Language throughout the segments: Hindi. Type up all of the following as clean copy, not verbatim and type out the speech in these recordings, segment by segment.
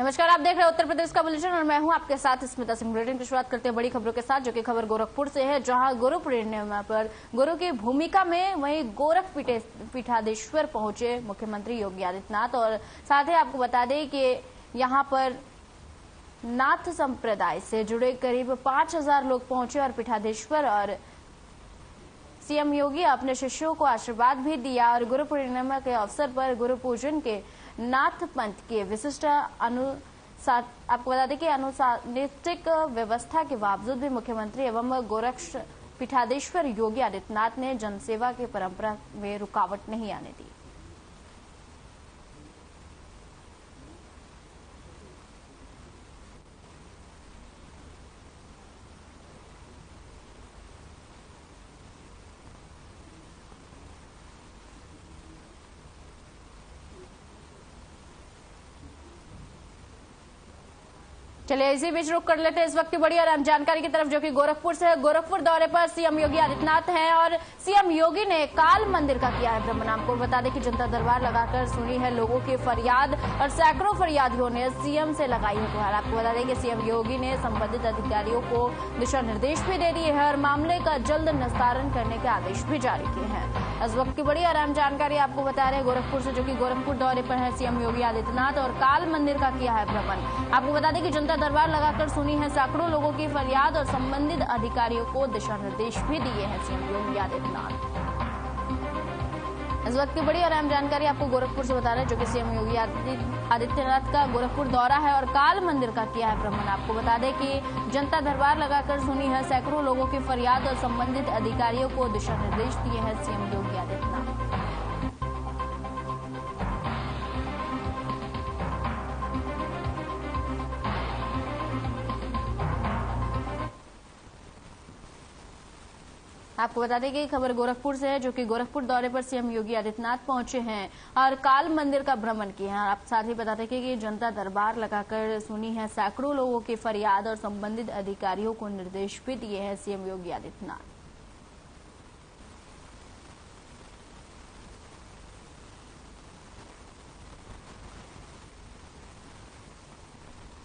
नमस्कार, आप देख रहे हैं उत्तर प्रदेश का बुलेटिन और मैं हूं आपके साथ स्मिता सिंह। बुलेटिन की शुरुआत करते हैं बड़ी खबरों के साथ, जो कि खबर गोरखपुर से है, जहां गुरु पूर्णिमा पर गुरु की भूमिका में वहीं गोरख पीठाधीश्वर पहुंचे मुख्यमंत्री योगी आदित्यनाथ। और साथ ही आपको बता दें कि यहां पर नाथ संप्रदाय से जुड़े करीब 5000 लोग पहुंचे और पीठाधीश्वर और सीएम योगी अपने शिष्यों को आशीर्वाद भी दिया। और गुरु पूर्णिमा के अवसर पर गुरु पूजन के नाथ पंथ के विशिष्ट आपको बता दें कि अनुसानिक व्यवस्था के बावजूद भी मुख्यमंत्री एवं गोरक्ष पीठाधीश्वर योगी आदित्यनाथ ने जनसेवा की परंपरा में रुकावट नहीं आने दी। चलिए इसी बीच रुक कर लेते हैं इस वक्त की बड़ी और अहम जानकारी की तरफ, जो कि गोरखपुर से है। गोरखपुर दौरे पर सीएम योगी आदित्यनाथ हैं और सीएम योगी ने काल मंदिर का किया है भ्रमण। आपको बता दें कि जनता दरबार लगाकर सुनी है लोगों की फरियाद और सैकड़ों फरियादियों ने सीएम से लगाई है गुहार। आपको बता दें कि सीएम योगी ने संबंधित अधिकारियों को दिशा निर्देश भी दे दिए हैं और मामले का जल्द निस्तारण करने के आदेश भी जारी किए हैं। इस वक्त की बड़ी और अहम जानकारी आपको बता रहे हैं गोरखपुर से, जो कि गोरखपुर दौरे पर है सीएम योगी आदित्यनाथ और काल मंदिर का किया है भ्रमण। आपको बता दें कि जनता दरबार लगाकर सुनी है सैकड़ों लोगों की फरियाद और संबंधित अधिकारियों को दिशा निर्देश भी दिए हैं सीएम योगी आदित्यनाथ। इस वक्त की बड़ी और अहम जानकारी आपको गोरखपुर से बता रहे हैं, जो कि सीएम योगी आदित्यनाथ का गोरखपुर दौरा है और काल मंदिर का किया है भ्रमण। आपको बता दें कि जनता दरबार लगाकर सुनी है सैकड़ों लोगों की फरियाद और संबंधित अधिकारियों को दिशा निर्देश दिए हैं सीएम योगी आदित्यनाथ। आपको बता दें कि खबर गोरखपुर से है, जो कि गोरखपुर दौरे पर सीएम योगी आदित्यनाथ पहुंचे हैं और काल मंदिर का भ्रमण किया है। आप साथ ही बता दें कि जनता दरबार लगाकर सुनी है सैकड़ों लोगों की फरियाद और संबंधित अधिकारियों को निर्देश भी दिए हैं सीएम योगी आदित्यनाथ।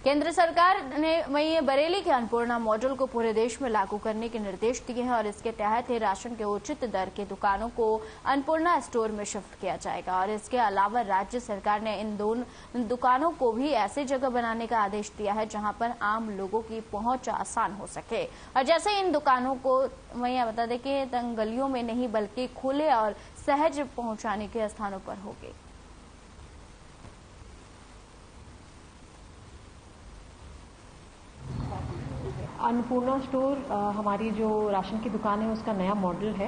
केंद्र सरकार ने वहीं बरेली के अन्नपूर्णा मॉडल को पूरे देश में लागू करने के निर्देश दिए हैं और इसके तहत ही राशन के उचित दर के दुकानों को अन्नपूर्णा स्टोर में शिफ्ट किया जाएगा। और इसके अलावा राज्य सरकार ने इन दोनों दुकानों को भी ऐसी जगह बनाने का आदेश दिया है जहां पर आम लोगों की पहुंच आसान हो सके। और जैसे इन दुकानों को वहीं बता दें कि तंग गलियों में नहीं बल्कि खुले और सहज पहुंचाने के स्थानों पर होगी। अन्नपूर्णा स्टोर हमारी जो राशन की दुकान है उसका नया मॉडल है।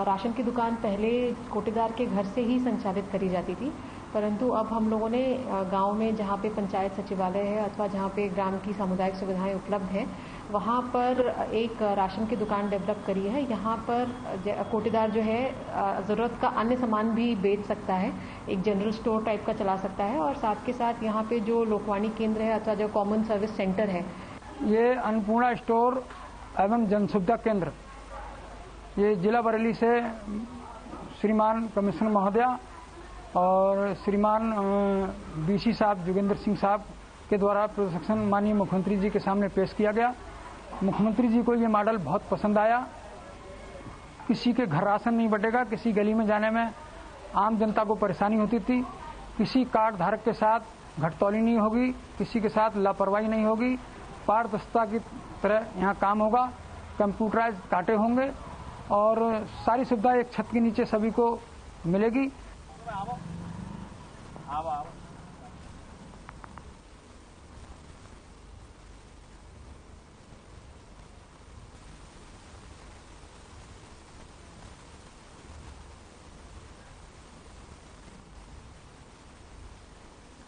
राशन की दुकान पहले कोटेदार के घर से ही संचालित करी जाती थी, परंतु अब हम लोगों ने गांव में जहां पे पंचायत सचिवालय है अथवा जहां पे ग्राम की सामुदायिक सुविधाएं उपलब्ध हैं वहां पर एक राशन की दुकान डेवलप करी है। यहाँ पर कोटेदार जो है ज़रूरत का अन्य सामान भी बेच सकता है, एक जनरल स्टोर टाइप का चला सकता है। और साथ के साथ यहाँ पे जो लोकवाणी केंद्र है अथवा जो कॉमन सर्विस सेंटर है, ये अन्नपूर्णा स्टोर एवं जन सुविधा केंद्र ये जिला बरेली से श्रीमान कमिश्नर महोदया और श्रीमान बीसी साहब जोगेंद्र सिंह साहब के द्वारा प्रशासन माननीय मुख्यमंत्री जी के सामने पेश किया गया। मुख्यमंत्री जी को ये मॉडल बहुत पसंद आया। किसी के घर राशन नहीं बटेगा, किसी गली में जाने में आम जनता को परेशानी होती थी, किसी कार्ड धारक के साथ घटतौली नहीं होगी, किसी के साथ लापरवाही नहीं होगी, पारदर्शिता की तरह यहाँ काम होगा, कंप्यूटराइज कांटे होंगे और सारी सुविधा एक छत के नीचे सभी को मिलेगी।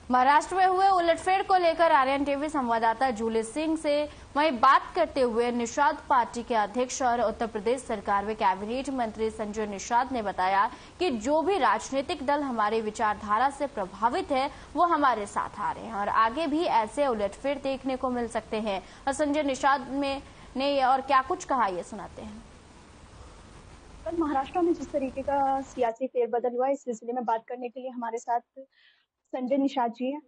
महाराष्ट्र में हुए उलटफेर को लेकर आर्यन टीवी संवाददाता जूली सिंह से वहीं बात करते हुए निषाद पार्टी के अध्यक्ष और उत्तर प्रदेश सरकार में कैबिनेट मंत्री संजय निषाद ने बताया कि जो भी राजनीतिक दल हमारी विचारधारा से प्रभावित है वो हमारे साथ आ रहे हैं और आगे भी ऐसे उलटफेर देखने को मिल सकते हैं। और संजय निषाद ने और क्या कुछ कहा, ये सुनाते हैं। महाराष्ट्र में जिस तरीके का सियासी फेरबदल हुआ, इस सिलसिले में बात करने के लिए हमारे साथ संजय निषाद जी हैं।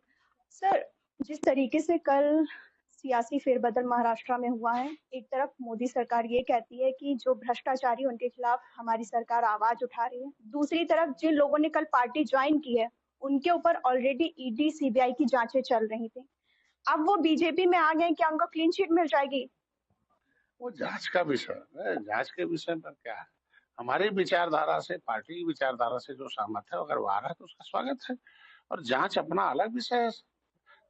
सर, जिस तरीके से कल सियासी फेरबदल महाराष्ट्र में हुआ है, एक तरफ मोदी सरकार ये कहती है कि जो भ्रष्टाचारी उनके खिलाफ हमारी सरकार आवाज उठा रही है, दूसरी तरफ जिन लोगों ने कल पार्टी ज्वाइन की है उनके ऊपर ऑलरेडी ईडी सीबीआई की जांचें चल रही थी। अब वो बीजेपी में आ गए, क्या उनको क्लीन चिट मिल जाएगी? वो जांच का विषय है। जांच के विषय पर क्या है, हमारी विचारधारा से, पार्टी की विचारधारा से जो सहमत है, अगर वो आ रहा है तो उसका स्वागत है। और जांच अपना अलग विषय है।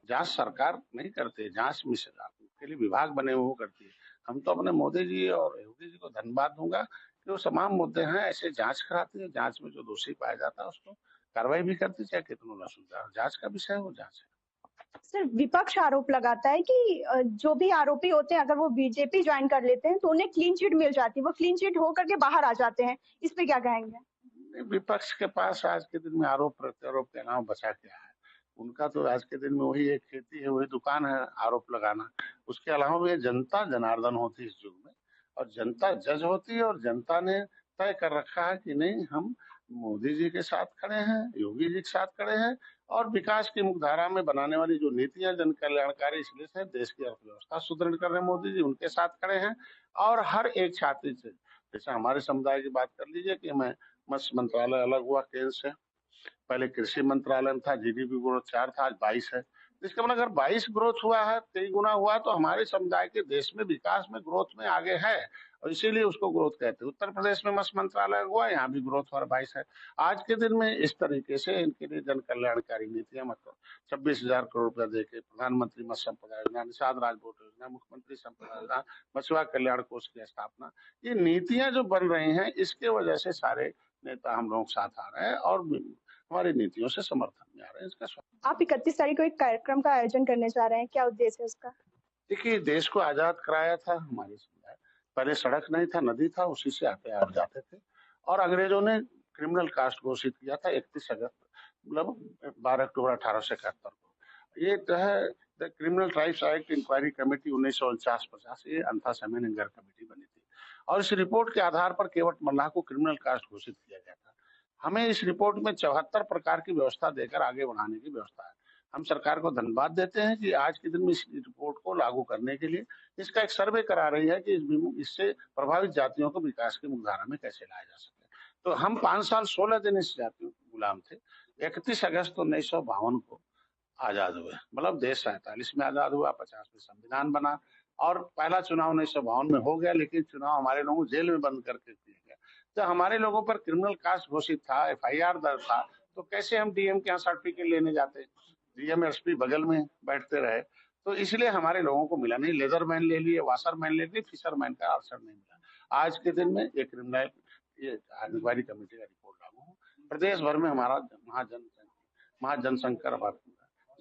जांच सरकार नहीं करती, जांच के लिए विभाग बने हुए करती है। हम तो अपने मोदी जी और योगी जी को धन्यवाद दूंगा कि वो तमाम मुद्दे हैं ऐसे जांच कराती है। जांच में जो दोषी पाया जाता है उसको कार्रवाई भी करती, चाहे कितना न सुलझा। जांच का विषय है, वो जांच है। सर, विपक्ष आरोप लगाता है कि जो भी आरोपी होते हैं अगर वो बीजेपी ज्वाइन कर लेते हैं तो उन्हें क्लीन चिट मिल जाती है, वो क्लीन चिट होकर के बाहर आ जाते हैं। इस पे क्या कहेंगे? विपक्ष के पास आज के दिन में आरोप प्रत्यारोप के अलावा बचा क्या है? उनका तो आज के दिन में वही एक खेती है, वही दुकान है, आरोप लगाना। उसके अलावा भी जनता जनार्दन होती है इस युग में, और जनता जज होती है। और जनता ने तय कर रखा है कि नहीं, हम मोदी जी के साथ खड़े हैं, योगी जी के साथ खड़े हैं, और विकास की मुख्यधारा में बनाने वाली जो नीतियां जन कल्याणकारी इसलिए है, देश की अर्थव्यवस्था सुदृढ़ कर रहे हैं मोदी जी, उनके साथ खड़े हैं। और हर एक छात्र से, जैसे हमारे समुदाय की बात कर लीजिए कि मैं मत्स्य मंत्रालय अलग हुआ केंद्र से, पहले कृषि मंत्रालय में था, जीडीपी ग्रोथ 4 था, आज 22 है। इसका मतलब अगर 22 ग्रोथ हुआ है, 23 गुना हुआ, तो हमारे समुदाय के देश में विकास में ग्रोथ में आगे है, और इसीलिए उसको ग्रोथ कहते हैं। उत्तर प्रदेश में मत्स्य मंत्रालय हुआ, यहाँ भी ग्रोथ और 22 है। आज के दिन में इस तरीके से इनके लिए जन कल्याणकारी नीतियां, मतलब 26,000 करोड़ रुपया देके प्रधानमंत्री मत्स्य संपदा योजना, निषाद राजबोट योजना, मुख्यमंत्री संपदा योजना, मछुआ कल्याण कोष की स्थापना, ये नीतियां जो बन रही हैं, इसके वजह से सारे नेता हम लोग साथ आ रहे हैं और हमारी नीतियों से समर्थन में आ रहे हैं। इसका आप 31 तारीख को एक कार्यक्रम का आयोजन करने जा रहे हैं, क्या उद्देश्य है उसका? देखिए, देश को आजाद कराया था हमारे समुदाय। पहले सड़क नहीं था, नदी था, उसी से आते आ जाते थे। और अंग्रेजों ने क्रिमिनल कास्ट घोषित किया था 31 अगस्त, मतलब 12 अक्टूबर 1871 को। ये तो है the Criminal Tribes Act Inquiry Committee 1949-50, ये अंथा सेमेनगर कमेटी बनी थी। और इस रिपोर्ट के आधार पर केवट मल्लाह को क्रिमिनल कास्ट घोषित किया गया था। हमें इस रिपोर्ट में 74 प्रकार की व्यवस्था देकर आगे बढ़ाने की व्यवस्था है। हम सरकार को धन्यवाद देते हैं कि आज के दिन में इस रिपोर्ट को लागू करने के लिए इसका एक सर्वे करा रही है कि इससे प्रभावित जातियों को विकास की मुख्यधारा में कैसे लाया जा सके। तो हम 5 साल 16 दिन इस जातियों के गुलाम थे। 31 अगस्त 1952 को आजाद हुए, मतलब देश 47 में आजाद हुआ, 50 में संविधान बना, और पहला चुनाव 1952 में हो गया। लेकिन चुनाव हमारे लोगों को जेल में बंद करके किया गया। जब हमारे लोगों पर क्रिमिनल कास्ट घोषित था, FIR दर्ज था, तो कैसे हम डीएम के यहाँ सर्टिफिकेट लेने जाते? डीएम एसपी बगल में बैठते रहे, तो इसलिए हमारे लोगों को मिला नहीं। लेदरमैन ले लिए, वाशरमैन ले लिए, फिशरमैन का अवसर नहीं मिला। आज के दिन में ये क्रिमिनल इंक्वायरी कमेटी का रिपोर्ट लागू हो, प्रदेश भर में हमारा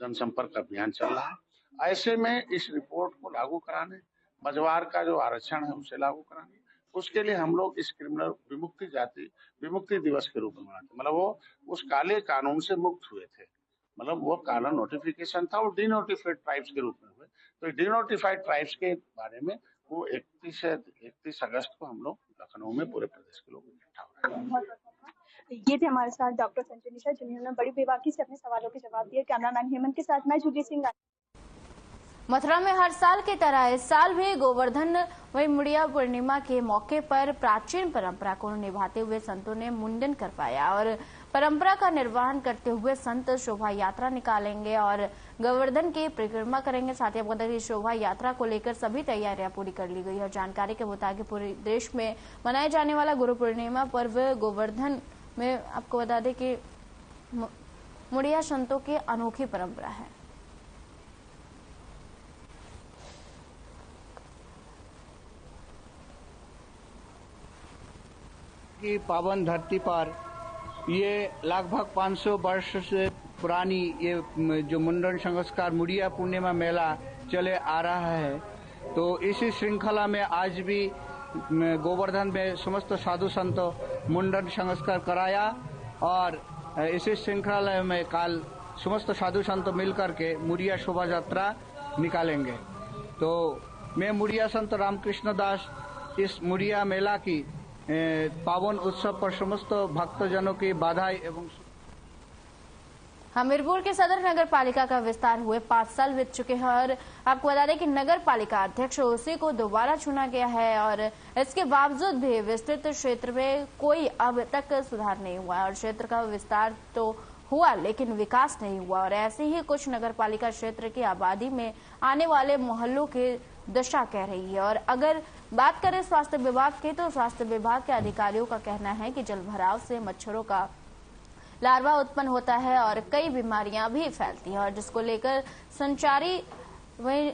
जनसंपर्क अभियान चल रहा है। ऐसे में इस रिपोर्ट को लागू कराने, मझवार का जो आरक्षण है उसे लागू कराने, उसके लिए हम लोग इस क्रिमिनल विमुक्ति जाति विमुक्ति दिवस के रूप में मनाते। मतलब वो उस काले कानून से मुक्त हुए थे, मतलब वो काला नोटिफिकेशन था, वो डिनोटिफाइड ट्राइब्स के रूप में हुए। तो डिनोटिफाइड ट्राइब्स के बारे में वो 31 अगस्त को हम लोग लखनऊ में पूरे प्रदेश के लोग इकट्ठा हो रहे हैं। ये थे हमारे साथ डॉक्टर संजय निशा, जिन्होंने बड़ी बेबाकी से अपने सवालों के जवाब दिए। कैमरामैन हेमंत के साथ मैं जूली सिंह। मथुरा में हर साल की तरह इस साल भी गोवर्धन वही मुड़िया पूर्णिमा के मौके पर प्राचीन परंपरा को निभाते हुए संतों ने मुंडन करवाया और परंपरा का निर्वहन करते हुए संत शोभा यात्रा निकालेंगे और गोवर्धन की परिक्रमा करेंगे। साथ ही आपको शोभा यात्रा को लेकर सभी तैयारियां पूरी कर ली गई है। जानकारी के मुताबिक पूरे देश में मनाए जाने वाला गुरु पूर्णिमा पर्व गोवर्धन में आपको बता दें कि मुड़िया संतों की अनोखी परंपरा है। की पावन धरती पर ये लगभग 500 वर्ष से पुरानी ये जो मुंडन संस्कार मुड़िया पूर्णिमा मेला चले आ रहा है, तो इसी श्रृंखला में आज भी गोवर्धन में समस्त साधु संतों मुंडन संस्कार कराया और इसी श्रृंखला में कल समस्त साधु संत मिलकर के मुड़िया शोभा यात्रा निकालेंगे। तो मैं मुड़िया संत रामकृष्ण दास इस मुड़िया मेला की पावन उत्सव पर समस्त भक्तजनों की बधाई एवं हमीरपुर के सदर नगर पालिका का विस्तार हुए 5 साल बीत चुके हैं और आपको बता दें कि नगर पालिका अध्यक्ष उसी को दोबारा चुना गया है और इसके बावजूद भी विस्तृत क्षेत्र में कोई अब तक सुधार नहीं हुआ और क्षेत्र का विस्तार तो हुआ लेकिन विकास नहीं हुआ और ऐसे ही कुछ नगर पालिका क्षेत्र की आबादी में आने वाले मोहल्लों की दशा कह रही है। और अगर बात करें स्वास्थ्य विभाग की तो स्वास्थ्य विभाग के अधिकारियों का कहना है कि जल भराव से मच्छरों का लार्वा उत्पन्न होता है और कई बीमारियां भी फैलती हैं और जिसको लेकर संचारी वही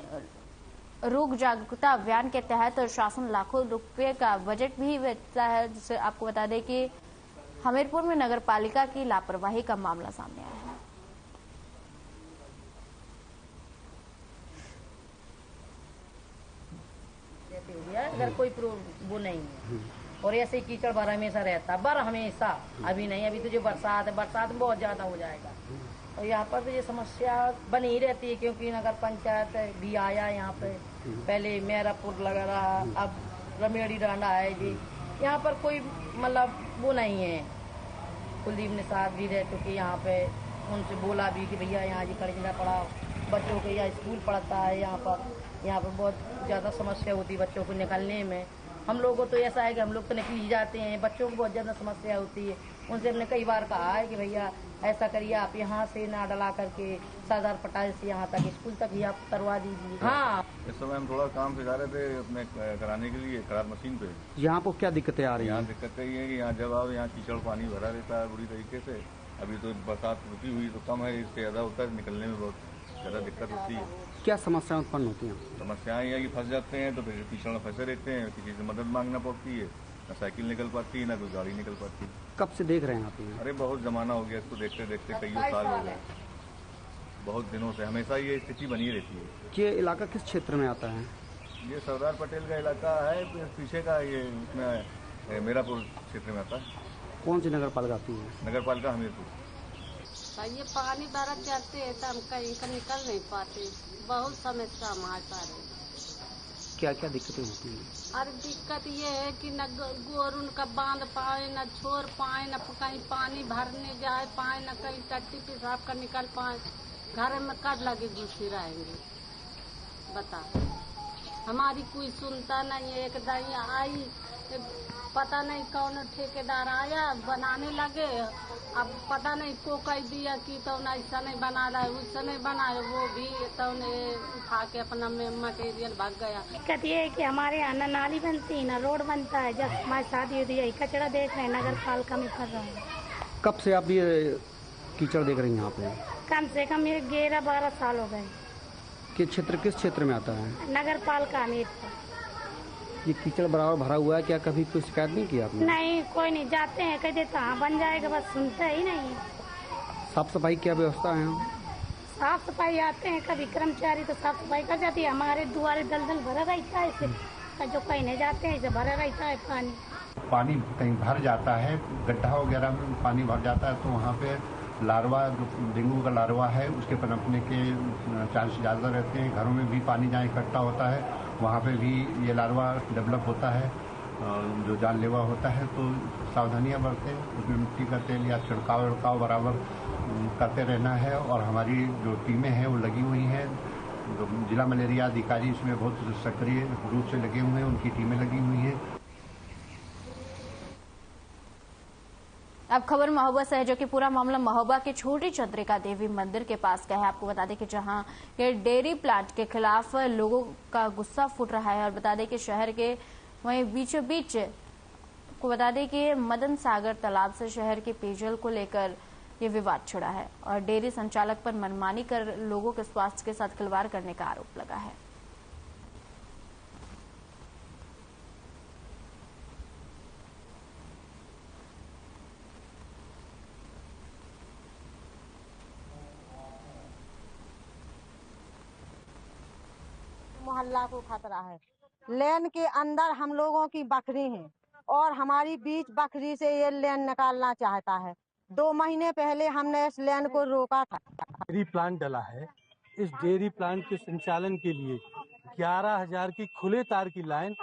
रोग जागरूकता अभियान के तहत शासन लाखों रुपए का बजट भी भेजता है। जिससे आपको बता दें कि हमीरपुर में नगर पालिका की लापरवाही का मामला सामने आया है। अगर कोई वो नहीं है और ऐसे ही कीचड़ भरा हमेशा रहता बर हमेशा। अभी नहीं, अभी तो जो बरसात है, बरसात में बहुत ज्यादा हो जाएगा और यहाँ पर तो ये समस्या बनी ही रहती है क्योंकि नगर पंचायत भी आया यहाँ पे, पहले मेरापुर लगा रहा, अब रमेड़ी डांडा है जी। यहाँ पर कोई मतलब वो नहीं है। कुलदीप निषाद भी रह चुके यहाँ पे, उनसे बोला भी कि भैया यहाँ जी खरीदना पड़ा, बच्चों को यहाँ स्कूल पढ़ता है यहाँ पर बहुत ज़्यादा समस्या होती है बच्चों को निकलने में। हम लोगों को तो ऐसा है कि हम लोग तो निकल ही जाते हैं, बच्चों को बहुत ज़्यादा समस्या होती है। उनसे हमने कई बार कहा है कि भैया ऐसा करिए, आप यहाँ से ना डला करके सरदार पटाल से यहाँ तक स्कूल तक ही आप करवा दीजिए। हाँ, इस समय हम थोड़ा काम से जा रहे थे अपने कराने के लिए खराब मशीन पे। यहाँ को क्या दिक्कतें आ रही हैं? यहाँ दिक्कत ये है कि यहाँ जब आओ यहाँ कीचड़ पानी भरा रहता है बुरी तरीके से। अभी तो बरसात रुकी हुई तो कम है, इससे ज़्यादा होता है, निकलने में बहुत ज़्यादा दिक्कत होती है। क्या समस्याएं उत्पन्न होती हैं? समस्याएं ये है कि फंस जाते हैं तो फिर कीचड़ में फंसे रहते हैं, किसी से मदद मांगना पड़ती है, ना साइकिल निकल पाती है ना कोई गाड़ी निकल पाती है। कब से देख रहे हैं आप ये? अरे बहुत जमाना हो गया इसको देखते देखते, कई साल हो गए, बहुत दिनों से हमेशा ये स्थिति बनी रहती है। ये इलाका किस क्षेत्र में आता है? ये सरदार पटेल का इलाका है, पीछे का ये इसमें मेरापुर क्षेत्र में आता है। कौन सी नगर पालिका आती है? नगर पालिका हमीरपुर। ये पानी बरस जाते है तो हम कहीं का निकल नहीं पाते, बहुत समस्या हमारे सारे। क्या क्या दिक्कतें होती हैं? अरे दिक्कत ये है कि न गोर उनका बांध पाए, न छोड़ पाए, न कहीं पानी भरने जाए पाए, न कहीं टट्टी पेशाब कर निकल पाए। घर में कब लगे घुसी रहेंगे बता। हमारी कोई सुनता नहीं है। एक दही आई, पता नहीं कौन ठेकेदार आया बनाने लगे, अब पता नहीं को कह दिया कि तो ऐसा नहीं बना रहा है, वैसा नहीं बना है, वो भी तो उठा के अपना मटेरियल भाग गया। दिक्कत ये है कि हमारे यहाँ न नाली बनती है न रोड बनता है। जब हमारी शादी होती है कचरा देख रहे हैं, नगर पालिका में कर रहे हैं। कब से आप ये कीचड़ देख रहे हैं यहाँ पे? कम से कम ये 11-12 साल हो गए। किस क्षेत्र में आता है? नगर पालिका में। ये कीचड़ बराबर भरा हुआ है, क्या कभी कोई शिकायत नहीं की आपने? नहीं, कोई नहीं। जाते हैं कह देता हाँ बन जाएगा, बस सुनते ही नहीं। साफ सफाई क्या व्यवस्था है? साफ सफाई आते हैं कभी कर्मचारी तो साफ सफाई कर जाती है। हमारे दुआरे दलदल भरा रहता है, इसे जो कहीं नहीं जाते हैं इसे भरा रहता है पानी कहीं भर जाता है, गड्ढा वगैरह में पानी भर जाता है तो वहाँ पे लार्वा, जो डेंगू का लार्वा है उसके पनपने के चांस ज़्यादा रहते हैं। घरों में भी पानी जहाँ इकट्ठा होता है वहाँ पे भी ये लार्वा डेवलप होता है जो जानलेवा होता है। तो सावधानियाँ बरतें, उसमें मिट्टी का तेल या छिड़काव बराबर करते रहना है। और हमारी जो टीमें हैं वो लगी हुई हैं, जो जिला मलेरिया अधिकारी इसमें बहुत सक्रिय रूप से लगे हुए हैं, उनकी टीमें लगी हुई हैं। अब खबर महोबा से है, जो कि पूरा मामला महोबा के छोटी चंद्रिका देवी मंदिर के पास का है। आपको बता दें कि जहां ये डेयरी प्लांट के खिलाफ लोगों का गुस्सा फूट रहा है और बता दें कि शहर के वहीं बीचों बीच आपको बता दें कि मदन सागर तालाब से शहर के पेयजल को लेकर ये विवाद छिड़ा है और डेयरी संचालक पर मनमानी कर लोगों के स्वास्थ्य के साथ खिलवाड़ करने का आरोप लगा है। मोहल्ला को खतरा है। लेन के अंदर हम लोगों की बकरी है और हमारी बीच बकरी से ये लेन निकालना चाहता है। 2 महीने पहले हमने इस लेन को रोका था। डेयरी प्लांट डला है। इस डेयरी प्लांट के संचालन के लिए 11,000 की खुले तार की लाइन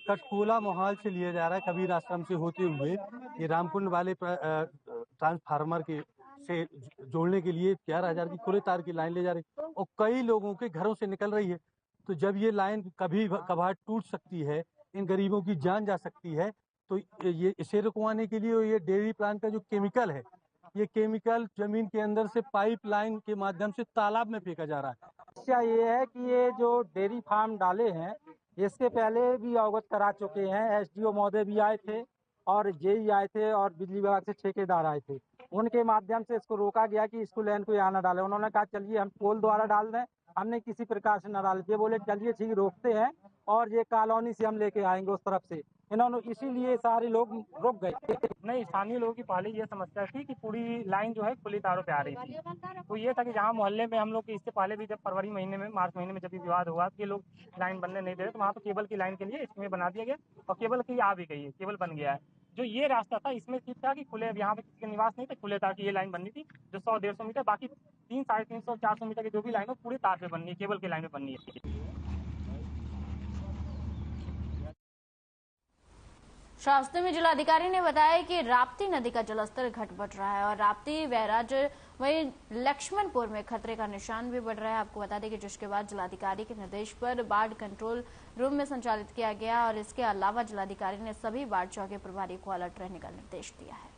कटकोला मोहाल से लिया जा रहा है, कबीर आश्रम से होते हुए ये रामकुंड वाले ट्रांसफार्मर के से जोड़ने के लिए 11,000 की खुले तार की लाइन ले जा रही और कई लोगों के घरों से निकल रही है। तो जब ये लाइन कभी कभार टूट सकती है, इन गरीबों की जान जा सकती है, तो ये इसे रुकवाने के लिए ये डेयरी प्लांट का जो केमिकल है, ये केमिकल जमीन के अंदर से पाइपलाइन के माध्यम से तालाब में फेंका जा रहा है। समस्या ये है कि ये जो डेयरी फार्म डाले हैं, इसके पहले भी अवगत करा चुके हैं। एसडीओ महोदय भी आए थे और जेई आए थे और बिजली विभाग से ठेकेदार आए थे। उनके माध्यम से इसको रोका गया कि इसको लाइन को यहाँ न डाले। उन्होंने कहा चलिए हम पोल द्वारा डाल दें, हमने किसी प्रकार से न डाल दिए। बोले चलिए ठीक रोकते हैं और ये कॉलोनी से हम लेके आएंगे उस तरफ से। इन्होंने इसीलिए सारे लोग रुक गए। नहीं, स्थानीय लोगों की पहले ये समस्या थी कि पूरी लाइन जो है खुली तारों पे आ रही थी। तो ये था कि जहाँ मोहल्ले में हम लोग की इससे पहले भी जब फरवरी महीने में, मार्च महीने में जब भी विवाद हुआ कि लोग लाइन बनने नहीं दे रहे, तो वहाँ पर केबल की लाइन के लिए इसमें बना दिया गया और केबल की आ भी गई है, केबल बन गया है। जो ये रास्ता था इसमें ठीक था कि खुले, यहाँ पे किसी का निवास नहीं था, खुले तार की ये लाइन बननी थी जो 100-150 मीटर, बाकी 300, 350, 400 मीटर की जो भी लाइन है पूरे तार पे बननी है, केबल की लाइन में बननी है। शास्त्री में जिलाधिकारी ने बताया कि राप्ती नदी का जलस्तर घट बढ़ रहा है और राप्ती बैराज वहीं लक्ष्मणपुर में खतरे का निशान भी बढ़ रहा है। आपको बता दें कि जिसके बाद जिलाधिकारी के निर्देश पर बाढ़ कंट्रोल रूम में संचालित किया गया और इसके अलावा जिलाधिकारी ने सभी बाढ़ चौकी प्रभारी को अलर्ट रहने का निर्देश दिया है।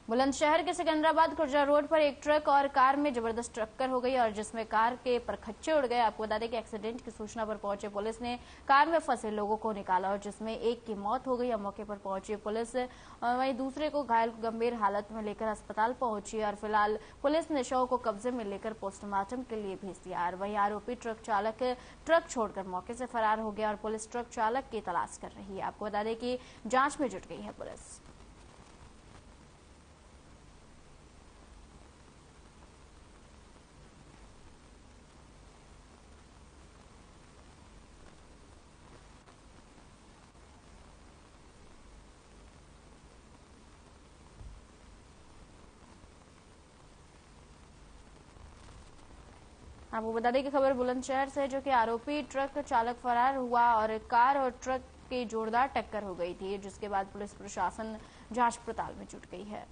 बुलंदशहर के सिकंदराबाद खुर्जा रोड पर एक ट्रक और कार में जबरदस्त टक्कर हो गई और जिसमें कार के परखच्चे उड़ गए। आपको बता दें कि एक्सीडेंट की सूचना पर पहुंचे पुलिस ने कार में फंसे लोगों को निकाला और जिसमें एक की मौत हो गई और मौके पर पहुंची पुलिस वहीं दूसरे को घायल गंभीर हालत में लेकर अस्पताल पहुंची और फिलहाल पुलिस ने शव को कब्जे में लेकर पोस्टमार्टम के लिए भेज दिया। और वहीं आरोपी ट्रक चालक ट्रक छोड़कर मौके से फरार हो गया और पुलिस ट्रक चालक की तलाश कर रही है। आपको बता दें कि जांच में जुट गई है पुलिस। आपको बता दें कि खबर बुलंदशहर से, जो कि आरोपी ट्रक चालक फरार हुआ और कार और ट्रक की जोरदार टक्कर हो गई थी, जिसके बाद पुलिस प्रशासन जांच पड़ताल में जुट गई है।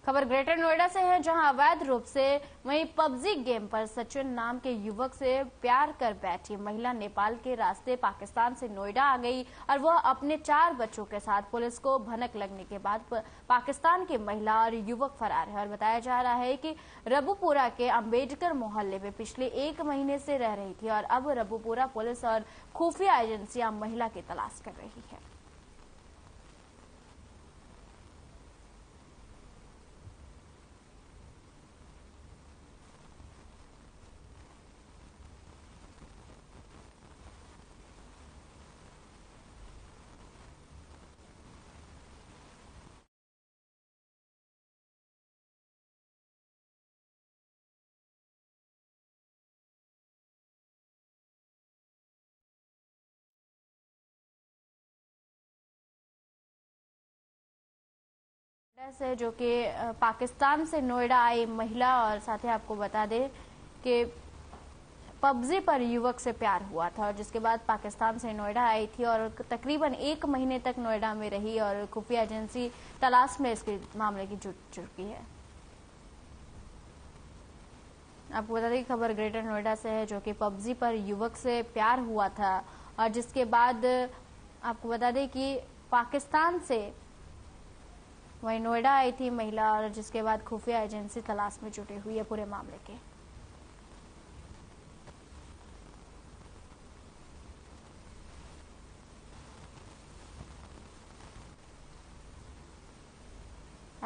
खबर ग्रेटर नोएडा से है, जहां अवैध रूप से वहीं पबजी गेम पर सचिन नाम के युवक से प्यार कर बैठी महिला नेपाल के रास्ते पाकिस्तान से नोएडा आ गई और वह अपने 4 बच्चों के साथ पुलिस को भनक लगने के बाद पाकिस्तान की महिला और युवक फरार है। और बताया जा रहा है कि रबुपुरा के अंबेडकर मोहल्ले में पिछले 1 महीने से रह रही थी और अब रबुपुरा पुलिस और खुफिया एजेंसियां महिला की तलाश कर रही है। से जो कि पाकिस्तान से नोएडा आई महिला और साथ ही आपको बता दें कि पबजी पर युवक से प्यार हुआ था और जिसके बाद पाकिस्तान से नोएडा आई थी और तकरीबन 1 महीने तक नोएडा में रही और खुफिया एजेंसी तलाश में इसके मामले की जुट चुकी है। आपको बता दें कि खबर ग्रेटर नोएडा से है, जो कि पबजी पर युवक से प्यार हुआ था और जिसके बाद आपको बता दें कि पाकिस्तान से वहीं नोएडा आई थी महिला और जिसके बाद खुफिया एजेंसी तलाश में जुटी हुई है पूरे मामले के।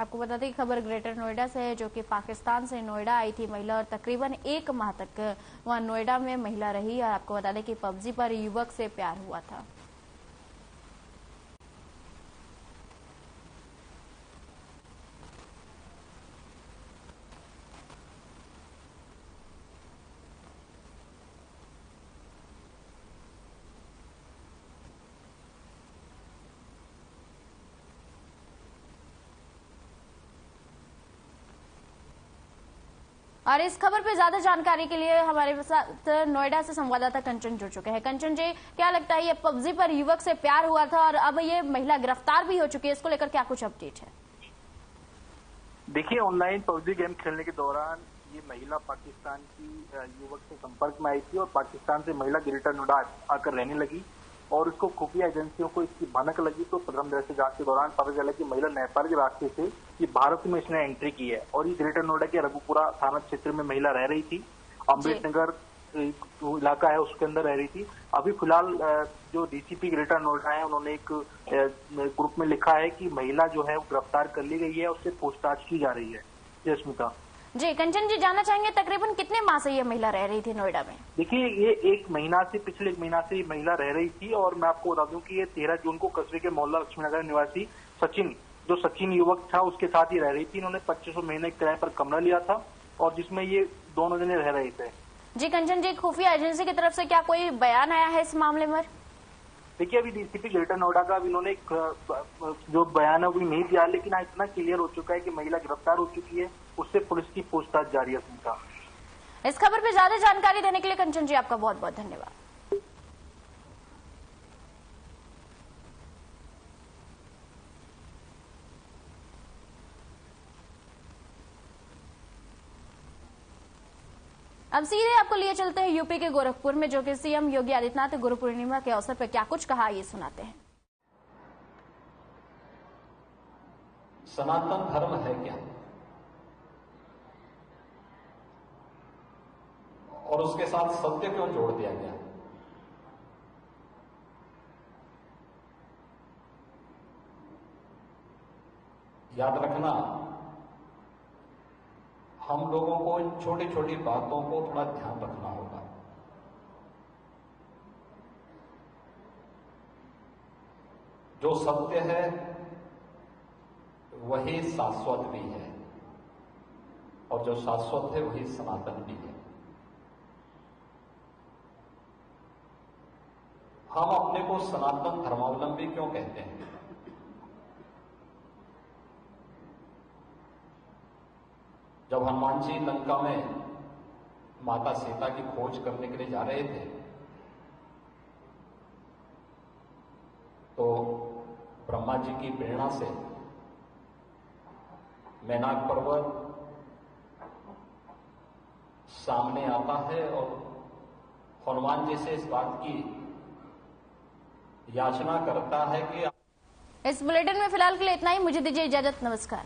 आपको बता दें कि खबर ग्रेटर नोएडा से है, जो कि पाकिस्तान से नोएडा आई थी महिला और तकरीबन 1 माह तक वहां नोएडा में महिला रही। और आपको बता दें कि पबजी पर युवक से प्यार हुआ था। और इस खबर पे ज्यादा जानकारी के लिए हमारे साथ नोएडा से संवाददाता कंचन जुड़ चुके हैं। कंचन जी, क्या लगता है, ये पबजी पर युवक से प्यार हुआ था और अब ये महिला गिरफ्तार भी हो चुकी है, इसको लेकर क्या कुछ अपडेट है? देखिए, ऑनलाइन पबजी गेम खेलने के दौरान ये महिला पाकिस्तान की युवक से संपर्क में आई थी और पाकिस्तान से महिला ग्रेटर नोएडा आकर रहने लगी और उसको खुफिया एजेंसियों को इसकी भनक लगी। तो प्रथम दृष्टि जांच के दौरान पता चला कि महिला नेपाल के रास्ते से ये भारत में इसने एंट्री की है और ये ग्रेटर नोएडा के रघुपुरा थाना क्षेत्र में महिला रह रही थी। अम्बेडकर इलाका है उसके अंदर रह रही थी। अभी फिलहाल जो डीसीपी ग्रेटर नोएडा है उन्होंने एक ग्रुप में लिखा है कि महिला जो है वो गिरफ्तार कर ली गई है, उससे पूछताछ की जा रही है। जयस्मिता जी, कंचन जी, जानना चाहेंगे तकरीबन कितने माह से ये महिला रह रही थी नोएडा में? देखिए, ये पिछले 1 महीना से ये महिला रह रही थी और मैं आपको बता दूं कि ये 13 जून को कस्बे के मोहल्ला लक्ष्मीनगर निवासी सचिन युवक था उसके साथ ही रह रही थी। इन्होंने 2500 महीने किराए पर कमरा लिया था और जिसमें ये दोनों जने रह रहे थे। जी कंचन जी, खुफिया एजेंसी की तरफ से क्या कोई बयान आया है इस मामले में? देखिए, अभी डीसीपी ग्रेटर नोएडा का इन्होंने जो बयान है वो नहीं दिया, लेकिन इतना क्लियर हो चुका है कि महिला गिरफ्तार हो चुकी है, उससे पुलिस की पूछताछ जारी है। इस खबर पर ज्यादा जानकारी देने के लिए कंचन जी आपका बहुत बहुत धन्यवाद। अब सीधे आपको लिए चलते हैं यूपी के गोरखपुर में, जो कि सीएम योगी आदित्यनाथ गुरु पूर्णिमा के अवसर पर क्या कुछ कहा, ये सुनाते हैं। सनातन धर्म है क्या और उसके साथ सत्य क्यों जोड़ दिया गया? याद रखना, हम लोगों को इन छोटी छोटी बातों को थोड़ा ध्यान रखना होगा। जो सत्य है वही शाश्वत भी है और जो शाश्वत है वही सनातन भी है। हम अपने को सनातन धर्मावलंबी क्यों कहते हैं? जब हनुमान जी लंका में माता सीता की खोज करने के लिए जा रहे थे तो ब्रह्मा जी की प्रेरणा से मैनाक पर्वत सामने आता है और हनुमान जी से इस बात की याचना करता है कि इस बुलेटिन में फिलहाल के लिए इतना ही। मुझे दीजिए इजाजत। नमस्कार।